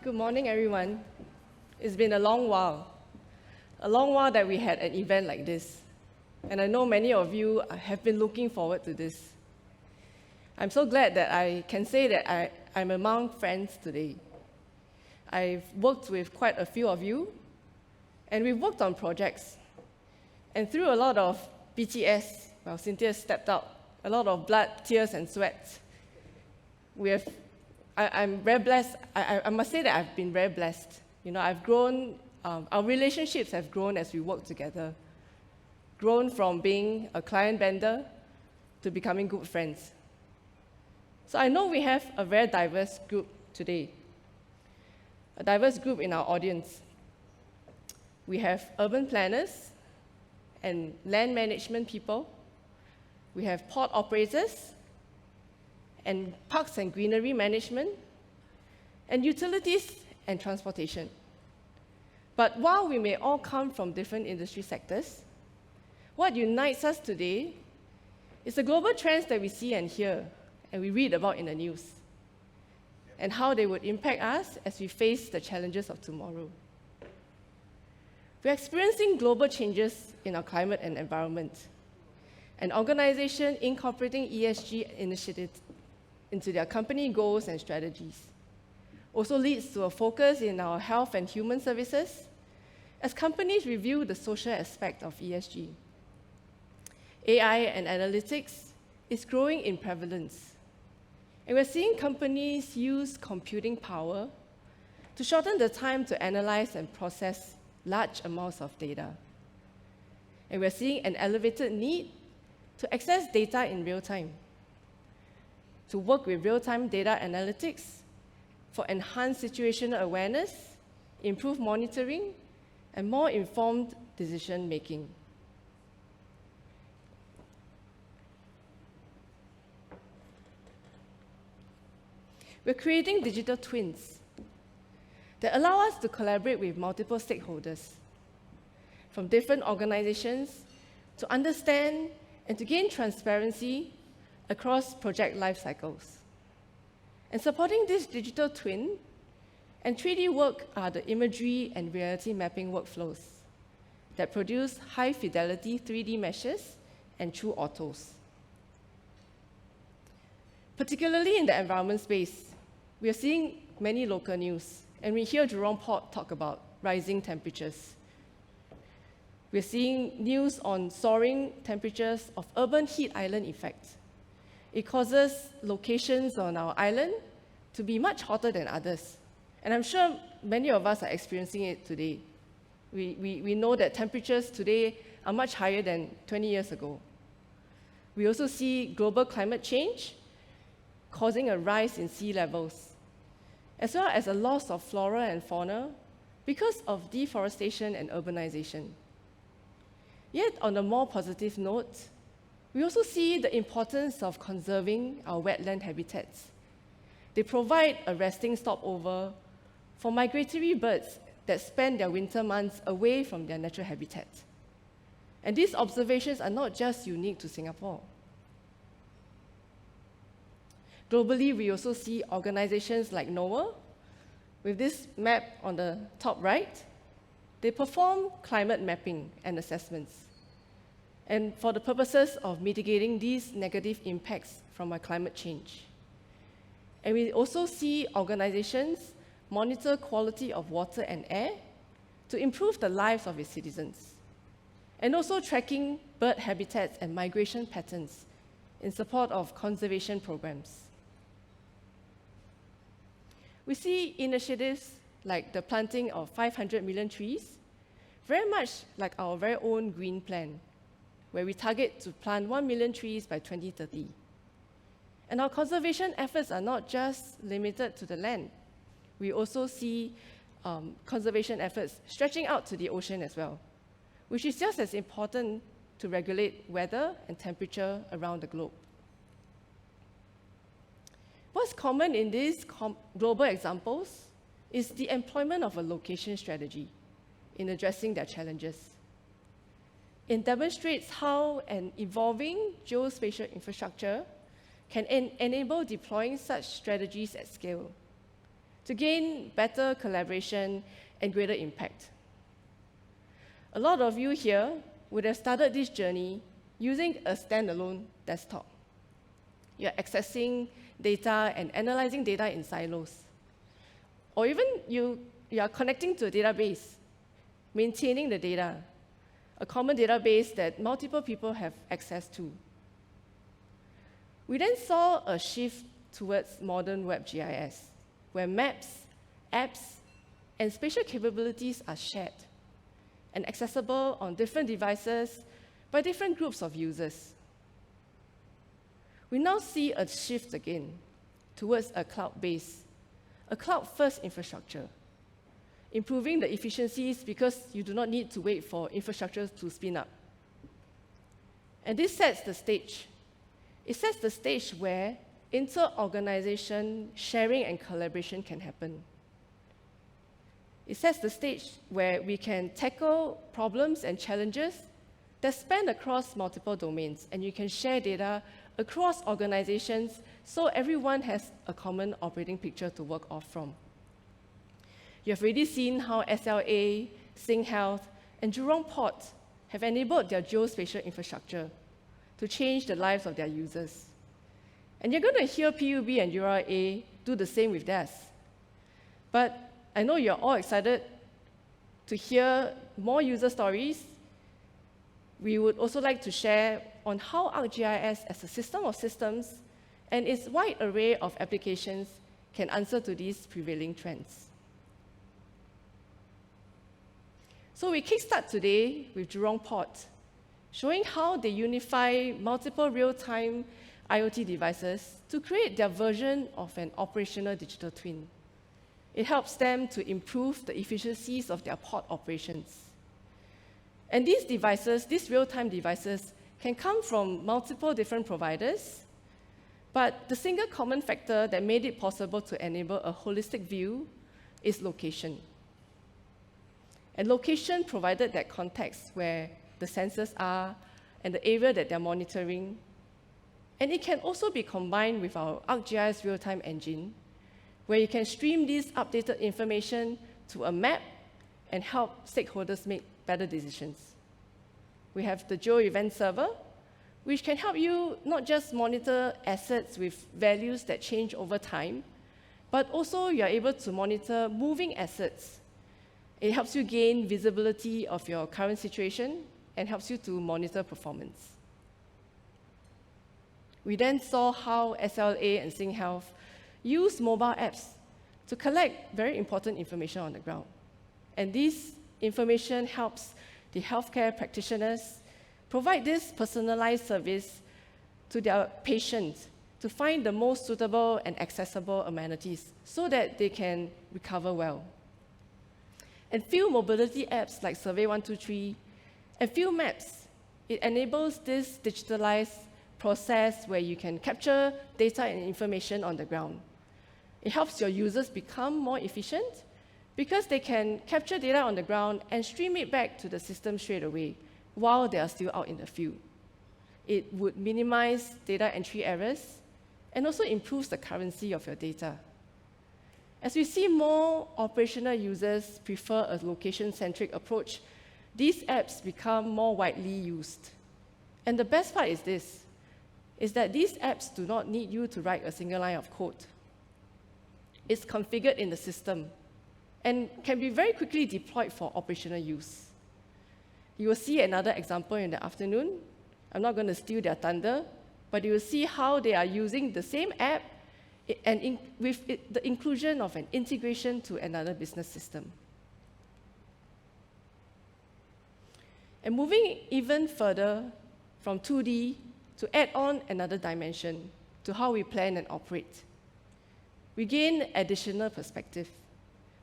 Good morning, everyone. It's been a long while that we had an event like this. And I know many of you have been looking forward to this. I'm so glad that I can say that I'm among friends today. I've worked with quite a few of you, and we've worked on projects. And through a lot of BTS, well, Cynthia stepped out, a lot of blood, tears, and sweat, I'm very blessed. I must say that I've been very blessed. I've grown, our relationships have grown as we work together, grown from being a client vendor to becoming good friends. So I know we have a very diverse group today, a diverse group in our audience. We have urban planners and land management people. We have port operators and parks and greenery management, and utilities and transportation. But while we may all come from different industry sectors, what unites us today is the global trends that we see and hear, and we read about in the news, and how they would impact us as we face the challenges of tomorrow. We're experiencing global changes in our climate and environment. An organization incorporating ESG initiatives into their company goals and strategies also leads to a focus in our health and human services as companies review the social aspect of ESG. AI and analytics is growing in prevalence, and we're seeing companies use computing power to shorten the time to analyze and process large amounts of data. And we're seeing an elevated need to access data in real time, to work with real-time data analytics for enhanced situational awareness, improved monitoring, and more informed decision-making. We're creating digital twins that allow us to collaborate with multiple stakeholders from different organizations to understand and to gain transparency across project life cycles. And supporting this digital twin and 3D work are the imagery and reality mapping workflows that produce high-fidelity 3D meshes and true autos. Particularly in the environment space, we are seeing many local news, and we hear Jurong Port talk about rising temperatures. We're seeing news on soaring temperatures of urban heat island effect. It causes locations on our island to be much hotter than others. And I'm sure many of us are experiencing it today. We know that temperatures today are much higher than 20 years ago. We also see global climate change causing a rise in sea levels, as well as a loss of flora and fauna because of deforestation and urbanization. Yet, on a more positive note, we also see the importance of conserving our wetland habitats. They provide a resting stopover for migratory birds that spend their winter months away from their natural habitat. And these observations are not just unique to Singapore. Globally, we also see organizations like NOAA. With this map on the top right, they perform climate mapping and assessments, and for the purposes of mitigating these negative impacts from our climate change. And we also see organizations monitor quality of water and air to improve the lives of its citizens, and also tracking bird habitats and migration patterns in support of conservation programs. We see initiatives like the planting of 500 million trees, very much like our very own green plan, where we target to plant 1 million trees by 2030. And our conservation efforts are not just limited to the land. We also see conservation efforts stretching out to the ocean as well, which is just as important to regulate weather and temperature around the globe. What's common in these global examples is the employment of a location strategy in addressing their challenges. It demonstrates how an evolving geospatial infrastructure can enable deploying such strategies at scale to gain better collaboration and greater impact. A lot of you here would have started this journey using a standalone desktop. You're accessing data and analyzing data in silos. Or even you are connecting to a database, maintaining the data, a common database that multiple people have access to. We then saw a shift towards modern web GIS, where maps, apps, and spatial capabilities are shared and accessible on different devices by different groups of users. We now see a shift again towards a cloud-first infrastructure, improving the efficiencies because you do not need to wait for infrastructure to spin up. And this sets the stage. It sets the stage where inter-organization sharing and collaboration can happen. It sets the stage where we can tackle problems and challenges that span across multiple domains, and you can share data across organizations so everyone has a common operating picture to work off from. You have already seen how SLA, SingHealth, and Jurong Port have enabled their geospatial infrastructure to change the lives of their users. And you're going to hear PUB and URA do the same with theirs. But I know you're all excited to hear more user stories. We would also like to share on how ArcGIS as a system of systems and its wide array of applications can answer to these prevailing trends. So we kickstart today with Jurong Port, showing how they unify multiple real-time IoT devices to create their version of an operational digital twin. It helps them to improve the efficiencies of their port operations. And these devices, these real-time devices, can come from multiple different providers, but the single common factor that made it possible to enable a holistic view is location. And location provided that context where the sensors are and the area that they're monitoring. And it can also be combined with our ArcGIS real-time engine, where you can stream this updated information to a map and help stakeholders make better decisions. We have the Geo Event Server, which can help you not just monitor assets with values that change over time, but also you're able to monitor moving assets. It helps you gain visibility of your current situation and helps you to monitor performance. We then saw how SLA and SingHealth use mobile apps to collect very important information on the ground. And this information helps the healthcare practitioners provide this personalized service to their patients to find the most suitable and accessible amenities so that they can recover well. And field mobility apps like Survey123 and field maps, it enables this digitalized process where you can capture data and information on the ground. It helps your users become more efficient because they can capture data on the ground and stream it back to the system straight away while they are still out in the field. It would minimize data entry errors and also improves the currency of your data. As we see more operational users prefer a location-centric approach, these apps become more widely used. And the best part is this, is that these apps do not need you to write a single line of code. It's configured in the system and can be very quickly deployed for operational use. You will see another example in the afternoon. I'm not going to steal their thunder, but you will see how they are using the same app and with the inclusion of an integration to another business system. And moving even further from 2D to add on another dimension to how we plan and operate, we gain additional perspective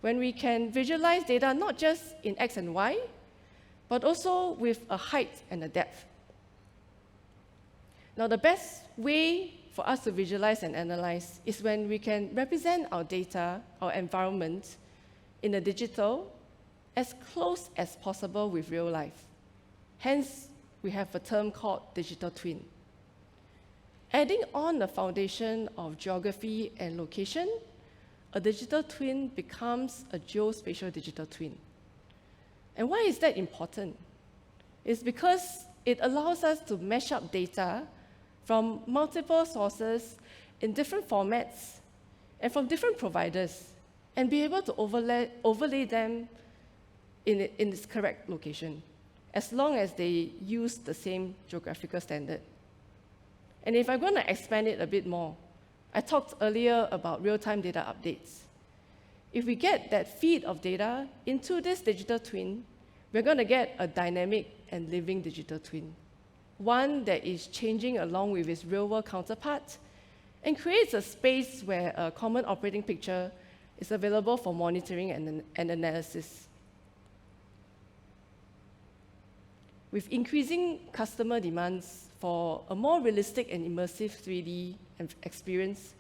when we can visualize data not just in X and Y, but also with a height and a depth. Now, the best way for us to visualize and analyze is when we can represent our data, our environment, in the digital as close as possible with real life. Hence, we have a term called digital twin. Adding on the foundation of geography and location, a digital twin becomes a geospatial digital twin. And why is that important? It's because it allows us to mesh up data from multiple sources in different formats and from different providers, and be able to overlay them in its correct location, as long as they use the same geographical standard. And if I'm going to expand it a bit more, I talked earlier about real-time data updates. If we get that feed of data into this digital twin, we're going to get a dynamic and living digital twin, one that is changing along with its real-world counterpart and creates a space where a common operating picture is available for monitoring and analysis. With increasing customer demands for a more realistic and immersive 3D experience,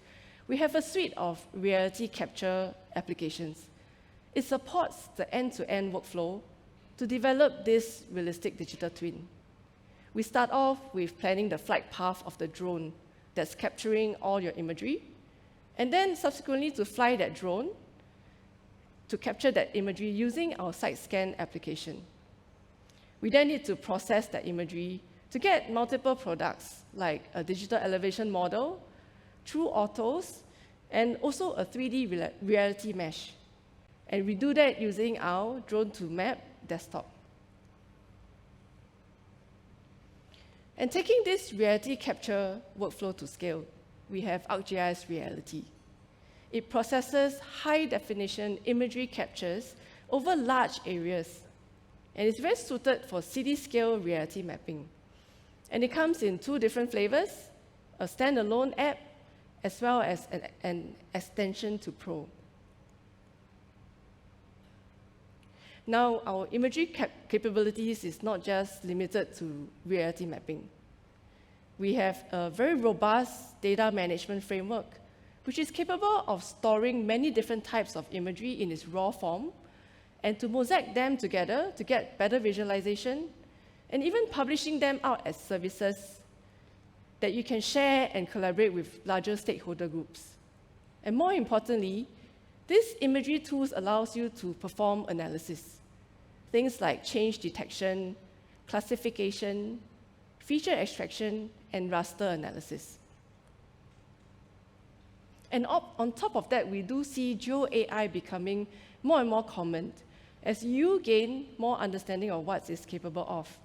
we have a suite of reality capture applications. It supports the end-to-end workflow to develop this realistic digital twin. We start off with planning the flight path of the drone that's capturing all your imagery, and then subsequently to fly that drone to capture that imagery using our side scan application. We then need to process that imagery to get multiple products, like a digital elevation model, true autos, and also a 3D reality mesh. And we do that using our drone-to-map desktop. And taking this reality capture workflow to scale, we have ArcGIS Reality. It processes high-definition imagery captures over large areas, and it's very suited for city-scale reality mapping. And it comes in two different flavors, a standalone app, as well as an extension to Pro. Now, our imagery capabilities is not just limited to reality mapping. We have a very robust data management framework, which is capable of storing many different types of imagery in its raw form, and to mosaic them together to get better visualization, and even publishing them out as services that you can share and collaborate with larger stakeholder groups. And more importantly, these imagery tools allows you to perform analysis. Things like change detection, classification, feature extraction, and raster analysis. And on top of that, we do see Geo AI becoming more and more common as you gain more understanding of what it's capable of,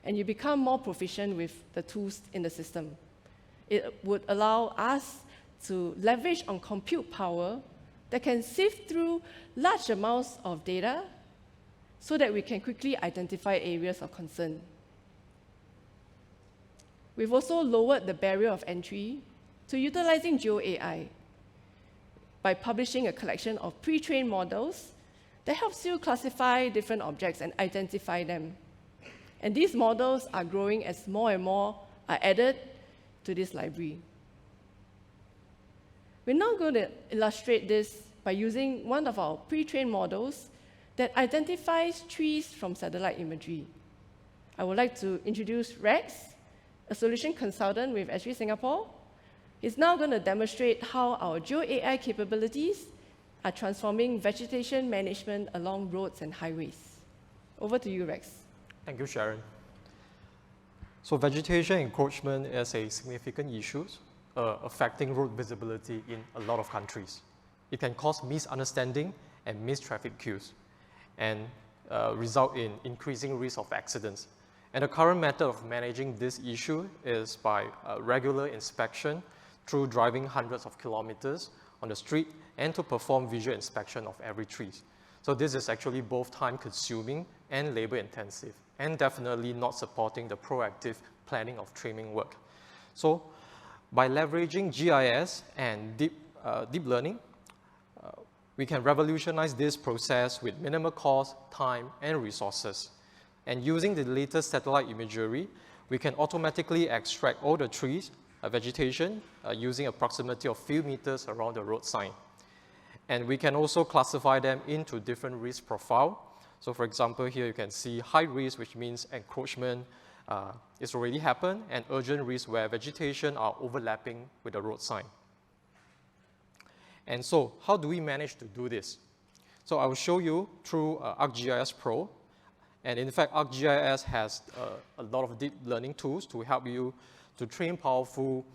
and you become more proficient with the tools in the system. It would allow us to leverage on compute power that can sift through large amounts of data so that we can quickly identify areas of concern. We've also lowered the barrier of entry to utilizing Geo AI by publishing a collection of pre-trained models that helps you classify different objects and identify them. And these models are growing as more and more are added to this library. We're now going to illustrate this by using one of our pre-trained models that identifies trees from satellite imagery. I would like to introduce Rex, a solution consultant with Esri Singapore. He's now going to demonstrate how our Geo AI capabilities are transforming vegetation management along roads and highways. Over to you, Rex. Thank you, Sharon. So vegetation encroachment is a significant issue affecting road visibility in a lot of countries. It can cause misunderstanding and missed traffic queues, and result in increasing risk of accidents. And the current method of managing this issue is by regular inspection through driving hundreds of kilometers on the street and to perform visual inspection of every tree. So this is actually both time-consuming and labor-intensive, and definitely not supporting the proactive planning of trimming work. So by leveraging GIS and deep learning, we can revolutionize this process with minimal cost, time, and resources. And using the latest satellite imagery, we can automatically extract all the trees, vegetation, using a proximity of few meters around the road sign. And we can also classify them into different risk profile. So for example, here you can see high risk, which means encroachment is already happened, and urgent risk where vegetation are overlapping with the road sign. And so how do we manage to do this? So I will show you through ArcGIS Pro. And in fact, ArcGIS has a lot of deep learning tools to help you to train powerful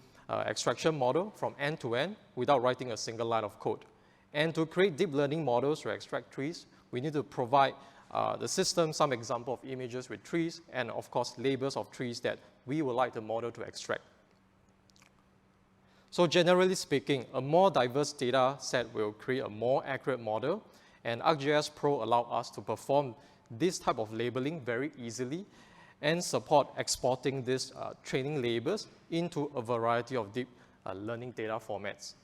extraction model from end to end without writing a single line of code. And to create deep learning models to extract trees, we need to provide the system some example of images with trees and of course labels of trees that we would like the model to extract. So generally speaking, a more diverse data set will create a more accurate model, and ArcGIS Pro allows us to perform this type of labeling very easily and support exporting these training labels into a variety of deep learning data formats.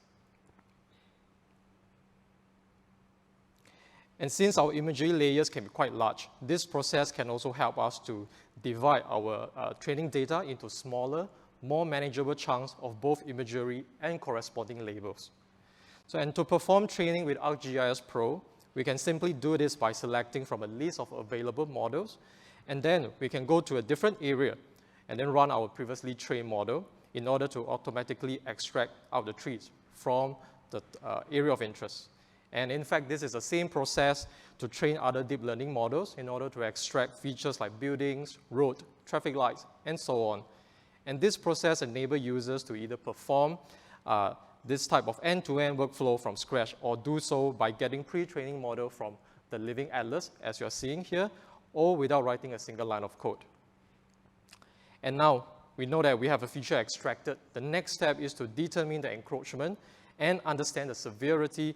And since our imagery layers can be quite large, this process can also help us to divide our training data into smaller, more manageable chunks of both imagery and corresponding labels. So, and to perform training with ArcGIS Pro, we can simply do this by selecting from a list of available models, and then we can go to a different area and then run our previously trained model in order to automatically extract out the trees from the area of interest. And in fact, this is the same process to train other deep learning models in order to extract features like buildings, road, traffic lights, and so on. And this process enables users to either perform this type of end-to-end workflow from scratch or do so by getting pre-training model from the Living Atlas, as you're seeing here, or without writing a single line of code. And now, we know that we have a feature extracted. The next step is to determine the encroachment and understand the severity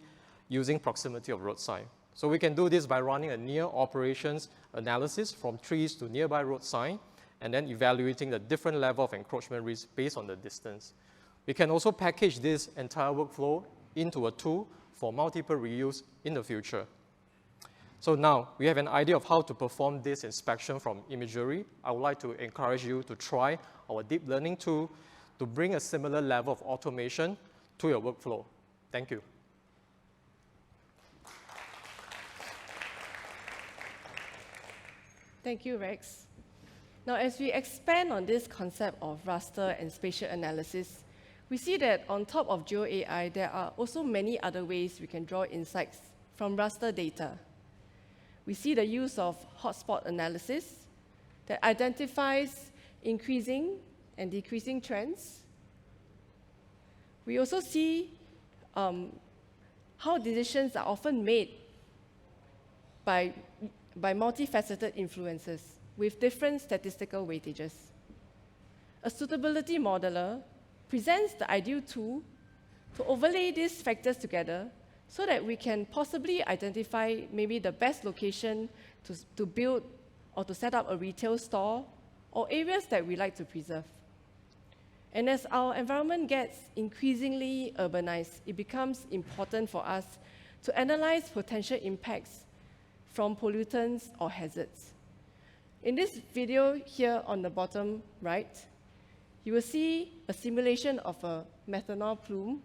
using proximity of road sign. So we can do this by running a near operations analysis from trees to nearby road sign, and then evaluating the different level of encroachment risk based on the distance. We can also package this entire workflow into a tool for multiple reuse in the future. So now we have an idea of how to perform this inspection from imagery. I would like to encourage you to try our deep learning tool to bring a similar level of automation to your workflow. Thank you. Thank you, Rex. Now, as we expand on this concept of raster and spatial analysis, we see that on top of GeoAI, there are also many other ways we can draw insights from raster data. We see the use of hotspot analysis that identifies increasing and decreasing trends. We also see how decisions are often made by multifaceted influences with different statistical weightages. A suitability modeler presents the ideal tool to overlay these factors together so that we can possibly identify maybe the best location to build or to set up a retail store or areas that we like to preserve. And as our environment gets increasingly urbanized, it becomes important for us to analyze potential impacts from pollutants or hazards. In this video here on the bottom right, you will see a simulation of a methanol plume.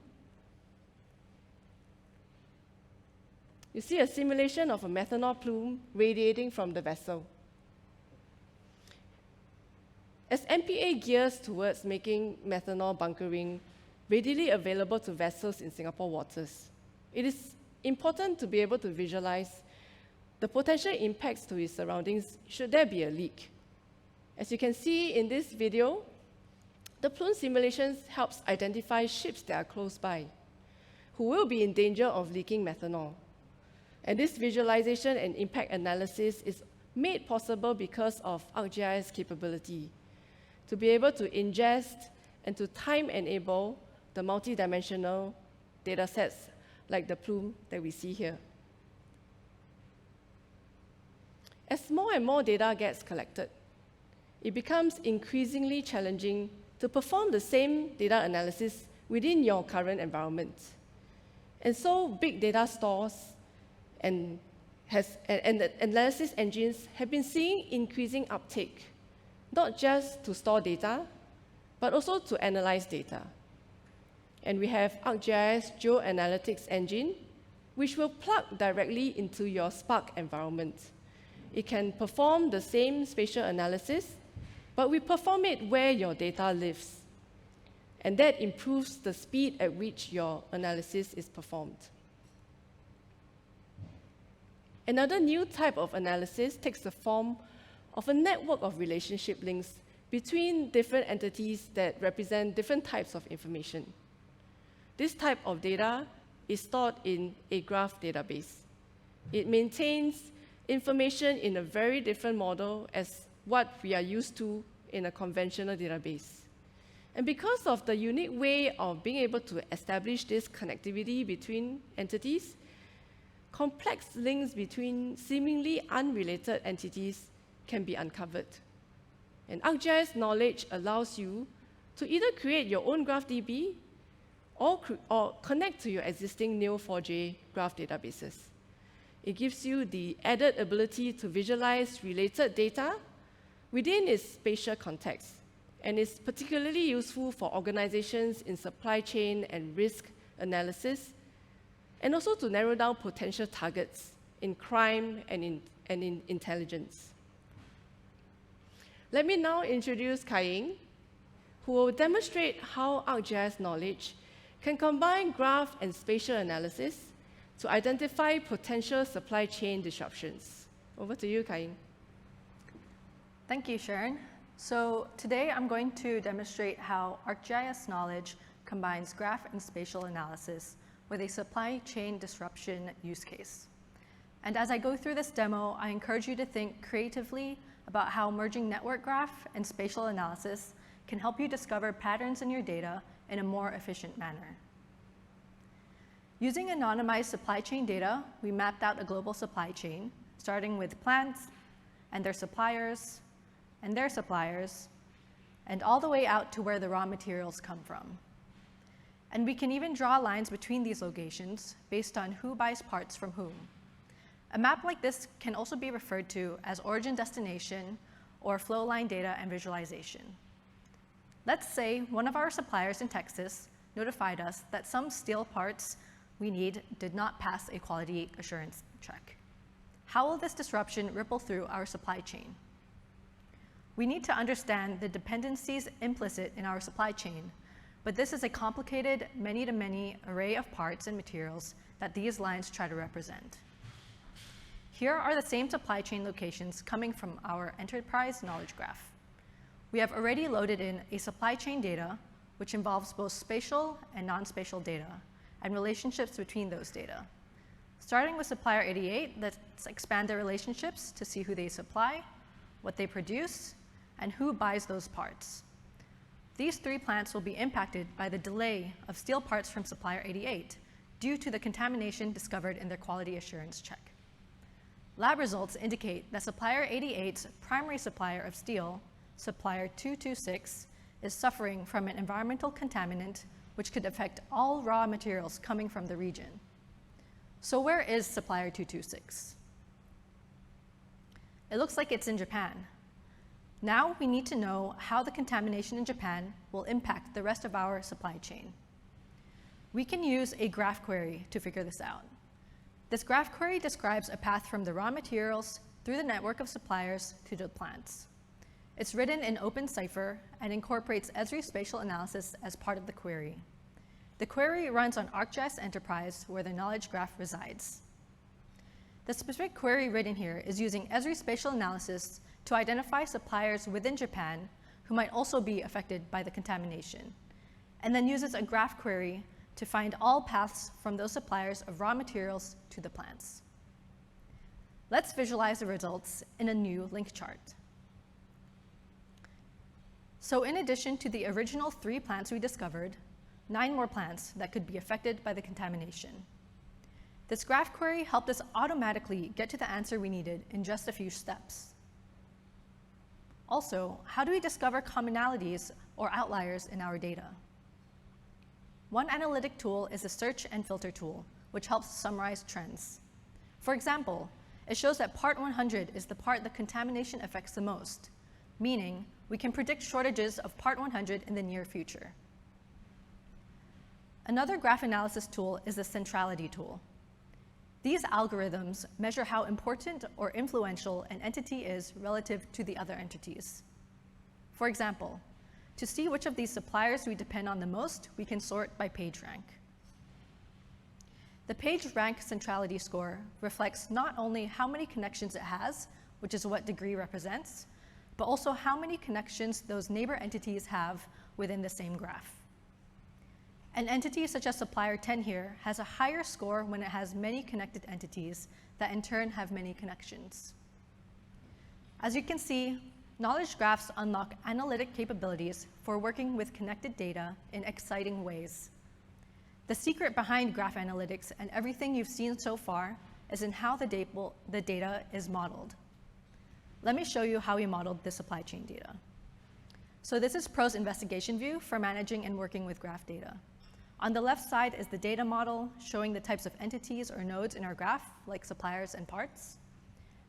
You see a simulation of a methanol plume radiating from the vessel. As MPA gears towards making methanol bunkering readily available to vessels in Singapore waters, it is important to be able to visualize the potential impacts to its surroundings should there be a leak. As you can see in this video, the plume simulations helps identify ships that are close by, who will be in danger of leaking methanol. And this visualization and impact analysis is made possible because of ArcGIS capability to be able to ingest and to time enable the multidimensional data sets like the plume that we see here. As more and more data gets collected, it becomes increasingly challenging to perform the same data analysis within your current environment. And so big data stores and the analysis engines have been seeing increasing uptake, not just to store data, but also to analyze data. And we have ArcGIS GeoAnalytics engine, which will plug directly into your Spark environment. It can perform the same spatial analysis, but we perform it where your data lives. and that improves the speed at which your analysis is performed. Another new type of analysis takes the form of a network of relationship links between different entities that represent different types of information. This type of data is stored in a graph database. It maintains information in a very different model as what we are used to in a conventional database. And because of the unique way of being able to establish this connectivity between entities, complex links between seemingly unrelated entities can be uncovered. And ArcGIS knowledge allows you to either create your own GraphDB or connect to your existing Neo4j graph databases. It gives you the added ability to visualize related data within its spatial context, and is particularly useful for organizations in supply chain and risk analysis, and also to narrow down potential targets in crime and in intelligence. Let me now introduce Kai-Ying, who will demonstrate how ArcGIS knowledge can combine graph and spatial analysis to identify potential supply chain disruptions. Over to you, Kai-Ying. Thank you, Sharon. So today I'm going to demonstrate how ArcGIS knowledge combines graph and spatial analysis with a supply chain disruption use case. And as I go through this demo, I encourage you to think creatively about how merging network graph and spatial analysis can help you discover patterns in your data in a more efficient manner. Using anonymized supply chain data, we mapped out a global supply chain, starting with plants and their suppliers, and all the way out to where the raw materials come from. And we can even draw lines between these locations based on who buys parts from whom. A map like this can also be referred to as origin-destination or flow line data and visualization. Let's say one of our suppliers in Texas notified us that some steel parts we need did not pass a quality assurance check. How will this disruption ripple through our supply chain? We need to understand the dependencies implicit in our supply chain, but this is a complicated many-to-many array of parts and materials that these lines try to represent. Here are the same supply chain locations coming from our enterprise knowledge graph. We have already loaded in a supply chain data, which involves both spatial and non-spatial data, and relationships between those data. Starting with supplier 88, let's expand their relationships to see who they supply, what they produce, and who buys those parts. These three plants will be impacted by the delay of steel parts from supplier 88 due to the contamination discovered in their quality assurance check. Lab results indicate that supplier 88's primary supplier of steel, supplier 226, is suffering from an environmental contaminant which could affect all raw materials coming from the region. So where is supplier 226? It looks like it's in Japan. Now we need to know how the contamination in Japan will impact the rest of our supply chain. We can use a graph query to figure this out. This graph query describes a path from the raw materials through the network of suppliers to the plants. It's written in OpenCipher and incorporates Esri spatial analysis as part of the query. The query runs on ArcGIS Enterprise, where the knowledge graph resides. The specific query written here is using Esri spatial analysis to identify suppliers within Japan who might also be affected by the contamination, and then uses a graph query to find all paths from those suppliers of raw materials to the plants. Let's visualize the results in a new link chart. So in addition to the original 3 plants we discovered, 9 more plants that could be affected by the contamination. This graph query helped us automatically get to the answer we needed in just a few steps. Also, how do we discover commonalities or outliers in our data? One analytic tool is the search and filter tool, which helps summarize trends. For example, it shows that part 100 is the part the contamination affects the most, meaning we can predict shortages of part 100 in the near future. Another graph analysis tool is the centrality tool. These algorithms measure how important or influential an entity is relative to the other entities. For example, To see which of these suppliers we depend on the most, we can sort by page rank. The page rank centrality score reflects not only how many connections it has, which is what degree represents, but also how many connections those neighbor entities have within the same graph. An entity such as supplier 10 here has a higher score when it has many connected entities that in turn have many connections. As you can see, knowledge graphs unlock analytic capabilities for working with connected data in exciting ways. The secret behind graph analytics and everything you've seen so far is in how the data is modeled. Let me show you how we modeled the supply chain data. So this is Pro's investigation view for managing and working with graph data. On the left side is the data model showing the types of entities or nodes in our graph, like suppliers and parts,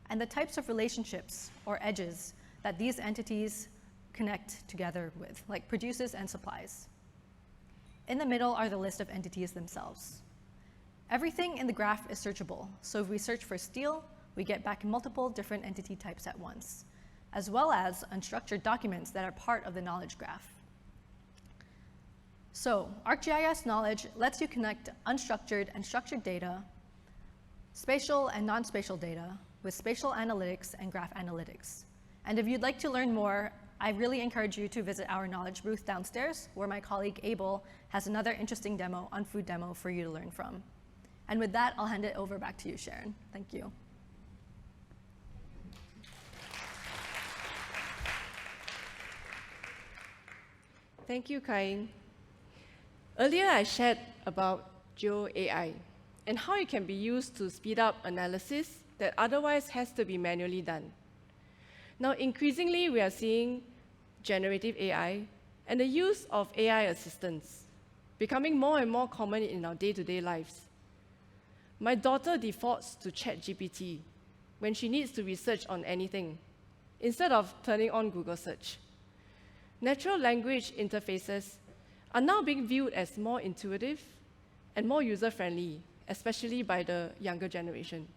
and the types of relationships or edges that these entities connect together with, like producers and supplies. In the middle are the list of entities themselves. Everything in the graph is searchable, so if we search for steel, we get back multiple different entity types at once, as well as unstructured documents that are part of the knowledge graph. So ArcGIS Knowledge lets you connect unstructured and structured data, spatial and non-spatial data, with spatial analytics and graph analytics. And if you'd like to learn more, I really encourage you to visit our knowledge booth downstairs, where my colleague Abel has another interesting demo on food demo for you to learn from. And with that, I'll hand it over back to you, Sharon. Thank you. Thank you, Kain. Earlier, I shared about GeoAI and how it can be used to speed up analysis that otherwise has to be manually done. Now, increasingly, we are seeing generative AI and the use of AI assistants becoming more and more common in our day-to-day lives. My daughter defaults to ChatGPT when she needs to research on anything, instead of turning on Google search. Natural language interfaces are now being viewed as more intuitive and more user-friendly, especially by the younger generation.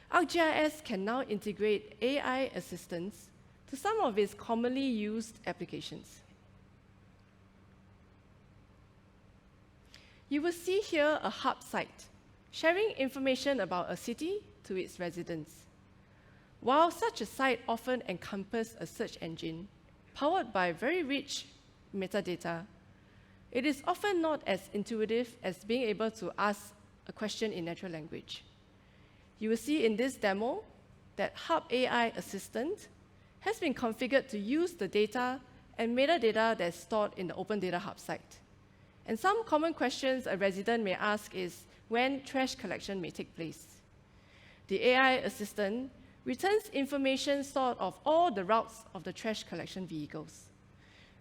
ArcGIS can now integrate AI assistants to some of its commonly used applications. You will see here a hub site sharing information about a city to its residents. While such a site often encompasses a search engine powered by very rich metadata, it is often not as intuitive as being able to ask a question in natural language. You will see in this demo that Hub AI Assistant has been configured to use the data and metadata that's stored in the Open Data Hub site. And some common questions a resident may ask is when trash collection may take place. The AI assistant returns information stored of all the routes of the trash collection vehicles.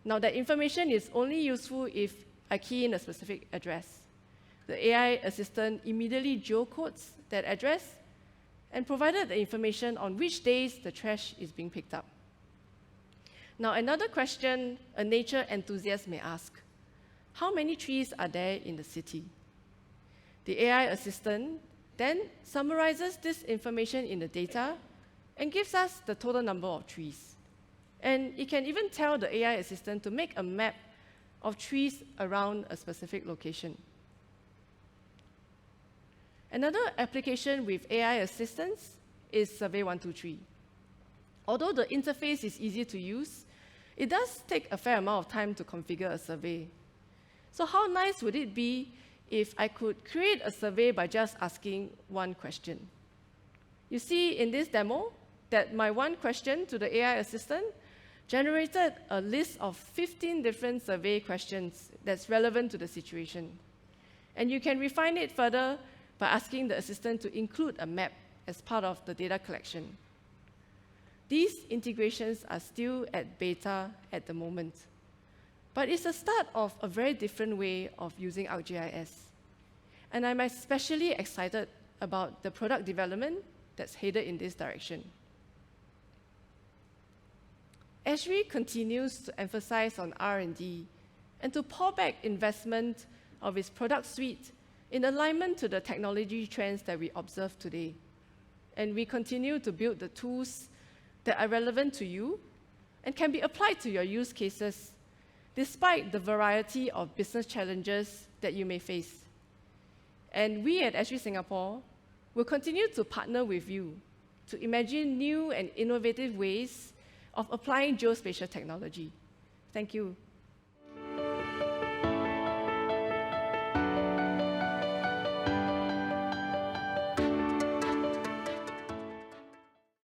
Now, that information is only useful if I key in a specific address. The AI assistant immediately geocodes that address and provided the information on which days the trash is being picked up. Now, another question a nature enthusiast may ask: how many trees are there in the city? The AI assistant then summarizes this information in the data and gives us the total number of trees. And it can even tell the AI assistant to make a map of trees around a specific location. Another application with AI assistance is Survey 123. Although the interface is easy to use, it does take a fair amount of time to configure a survey. So how nice would it be if I could create a survey by just asking one question? You see in this demo that my one question to the AI assistant generated a list of 15 different survey questions that's relevant to the situation. And you can refine it further by asking the assistant to include a map as part of the data collection. These integrations are still at beta at the moment, but it's the start of a very different way of using ArcGIS. And I'm especially excited about the product development that's headed in this direction. Esri continues to emphasize on R&D and to pour back investment of its product suite in alignment to the technology trends that we observe today. And we continue to build the tools that are relevant to you and can be applied to your use cases despite the variety of business challenges that you may face. And we at Esri Singapore will continue to partner with you to imagine new and innovative ways of applying geospatial technology. Thank you.